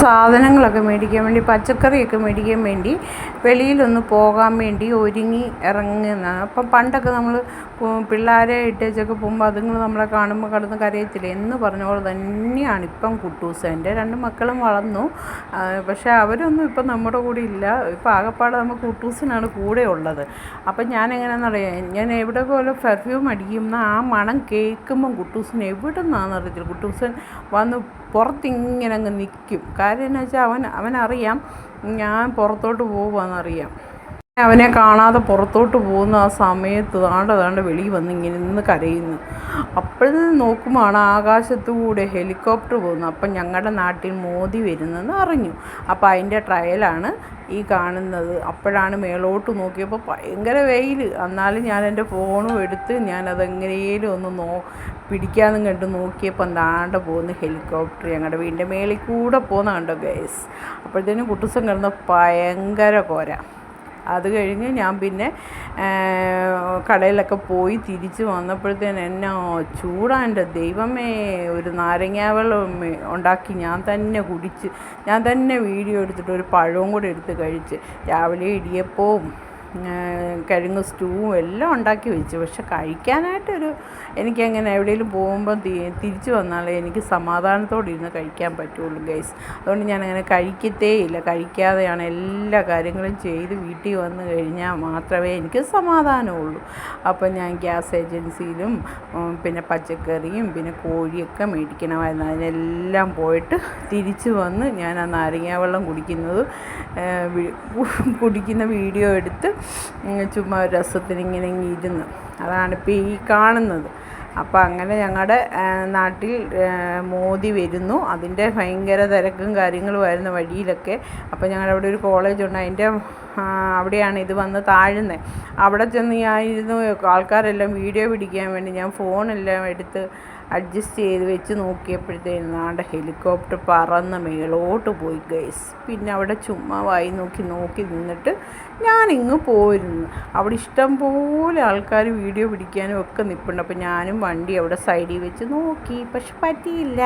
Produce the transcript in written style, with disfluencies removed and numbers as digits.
സാധനങ്ങളൊക്കെ മേടിക്കാൻ വേണ്ടി, പച്ചക്കറിയൊക്കെ മേടിക്കാൻ വേണ്ടി വെളിയിലൊന്ന് പോകാൻ വേണ്ടി ഒരുങ്ങി ഇറങ്ങുന്നതാണ്. അപ്പം പണ്ടൊക്കെ നമ്മൾ പിള്ളേരെ ഇട്ടേച്ചൊക്കെ പോകുമ്പോൾ അതുങ്ങൾ നമ്മളെ കാണുമ്പോൾ കിടന്ന് കരയത്തില്ല എന്ന് പറഞ്ഞ പോലെ തന്നെയാണ് ഇപ്പം കുട്ടൂസ്. എൻ്റെ 2 മക്കളും വളർന്നു, പക്ഷേ അവരൊന്നും ഇപ്പം നമ്മുടെ കൂടെ ഇല്ല. ഇപ്പം ആകെപ്പാടെ നമുക്ക് കുട്ടൂസിനാണ് കൂടെ ഉള്ളത്. അപ്പം ഞാൻ എങ്ങനെയാണെന്നറിയാം, ഞാൻ എവിടെ പോലെ പെർഫ്യൂം അടിക്കുന്ന ആ മണം കേൾക്കുമ്പം കുട്ടൂസിന് എവിടെ നിന്നാണെന്ന് അറിയത്തില്ല, കുട്ടൂസൻ വന്ന് പുറത്തിങ്ങനെ അങ്ങ് നിൽക്കും. കാര്യം എന്ന് വെച്ചാൽ അവനറിയാം ഞാൻ പുറത്തോട്ട് പോകുവാന്നറിയാം. അവനെ കാണാതെ പുറത്തോട്ട് പോകുന്ന ആ സമയത്ത് താണ്ട് വെളിയിൽ വന്ന് ഇങ്ങനെ നിന്ന് കരയുന്നു. അപ്പോഴേ നോക്കുമ്പോഴാണ് ആകാശത്തുകൂടെ ഹെലികോപ്റ്റർ പോകുന്നത്. അപ്പം ഞങ്ങളുടെ നാട്ടിൽ മോദി വരുന്നെന്ന് അറിഞ്ഞു. അപ്പോൾ അതിൻ്റെ ട്രയലാണ് ഈ കാണുന്നത്. അപ്പോഴാണ് മേലോട്ട് നോക്കിയപ്പോൾ ഭയങ്കര വെയിൽ. എന്നാലും ഞാൻ എൻ്റെ ഫോണും എടുത്ത് ഞാനതെങ്ങനെയും ഒന്ന് പിടിക്കാമെന്നും കണ്ട് നോക്കിയപ്പോൾ എന്താണ്ട് പോകുന്ന ഹെലികോപ്റ്റർ ഞങ്ങളുടെ വീടിൻ്റെ മേളിൽ കൂടെ പോകുന്ന കണ്ടോ ഗൈസ്. അപ്പോഴത്തേനും കുട്ടൂസൻ കിടന്ന ഭയങ്കര കോര. അത് കഴിഞ്ഞ് ഞാൻ പിന്നെ കടയിലൊക്കെ പോയി തിരിച്ച് വന്നപ്പോഴത്തേന് എന്നാ ചൂടാണ് എൻ്റെ ദൈവമേ. ഒരു നാരങ്ങാവെള്ളം ഉണ്ടാക്കി ഞാൻ തന്നെ കുടിച്ച്, ഞാൻ തന്നെ വീഡിയോ എടുത്തിട്ട് ഒരു പഴവും കൂടെ എടുത്ത് കഴിച്ച്. രാവിലെ ഇടിയപ്പവും കിഴങ്ങ് സ്റ്റൂവും എല്ലാം ഉണ്ടാക്കി വെച്ചു. പക്ഷെ കഴിക്കാനായിട്ടൊരു എനിക്കങ്ങനെ എവിടെയെങ്കിലും പോകുമ്പം തിരിച്ച് വന്നാലേ എനിക്ക് സമാധാനത്തോടെ ഇരുന്ന് കഴിക്കാൻ പറ്റുള്ളൂ ഗൈസ്. അതുകൊണ്ട് ഞാനങ്ങനെ കഴിക്കത്തേയില്ല. കഴിക്കാതെയാണ് എല്ലാ കാര്യങ്ങളും ചെയ്ത് വീട്ടിൽ വന്നു കഴിഞ്ഞാൽ മാത്രമേ എനിക്ക് സമാധാനമുള്ളൂ. അപ്പം ഞാൻ ഗ്യാസ് ഏജൻസിയിലും പിന്നെ പച്ചക്കറിയും പിന്നെ കോഴിയൊക്കെ മേടിക്കണമായിരുന്നു. അതിനെല്ലാം പോയിട്ട് തിരിച്ച് വന്ന് ഞാൻ ആ നാരങ്ങാവെള്ളം കുടിക്കുന്ന വീഡിയോ എടുത്ത് ചുമ്മാ രസത്തിന് ഇങ്ങനെ ഇരുന്ന്, അതാണിപ്പോൾ ഈ കാണുന്നത്. അപ്പോൾ അങ്ങനെ ഞങ്ങളുടെ നാട്ടിൽ മോദി വരുന്നു. അതിൻ്റെ ഭയങ്കര തിരക്കും കാര്യങ്ങളുമായിരുന്നു വഴിയിലൊക്കെ. അപ്പോൾ ഞങ്ങളുടെ അവിടെ ഒരു കോളേജുണ്ട്, അതിൻ്റെ അവിടെയാണ് ഇത് വന്ന് താഴുന്നത്. അവിടെ ചെന്നായിരുന്നു ആൾക്കാരെല്ലാം വീഡിയോ പിടിക്കാൻ വേണ്ടി ഞാൻ ഫോണെല്ലാം എടുത്ത് അഡ്ജസ്റ്റ് ചെയ്ത് വെച്ച് നോക്കിയപ്പോഴത്തേനും നാടെ ഹെലികോപ്റ്റർ പറന്ന് മേലോട്ട് പോയി ഗൈസ്. പിന്നെ അവിടെ ചുമ്മാ വായി നോക്കി നിന്നിട്ട് ഞാനിങ്ങ് പോയിരുന്നു. അവിടെ ഇഷ്ടം പോലെ ആൾക്കാർ വീഡിയോ പിടിക്കാനും ഒക്കെ നിൽപ്പുണ്ട്. അപ്പോൾ ഞാനും വണ്ടി അവിടെ സൈഡിൽ വെച്ച് നോക്കി, പക്ഷെ പറ്റിയില്ല.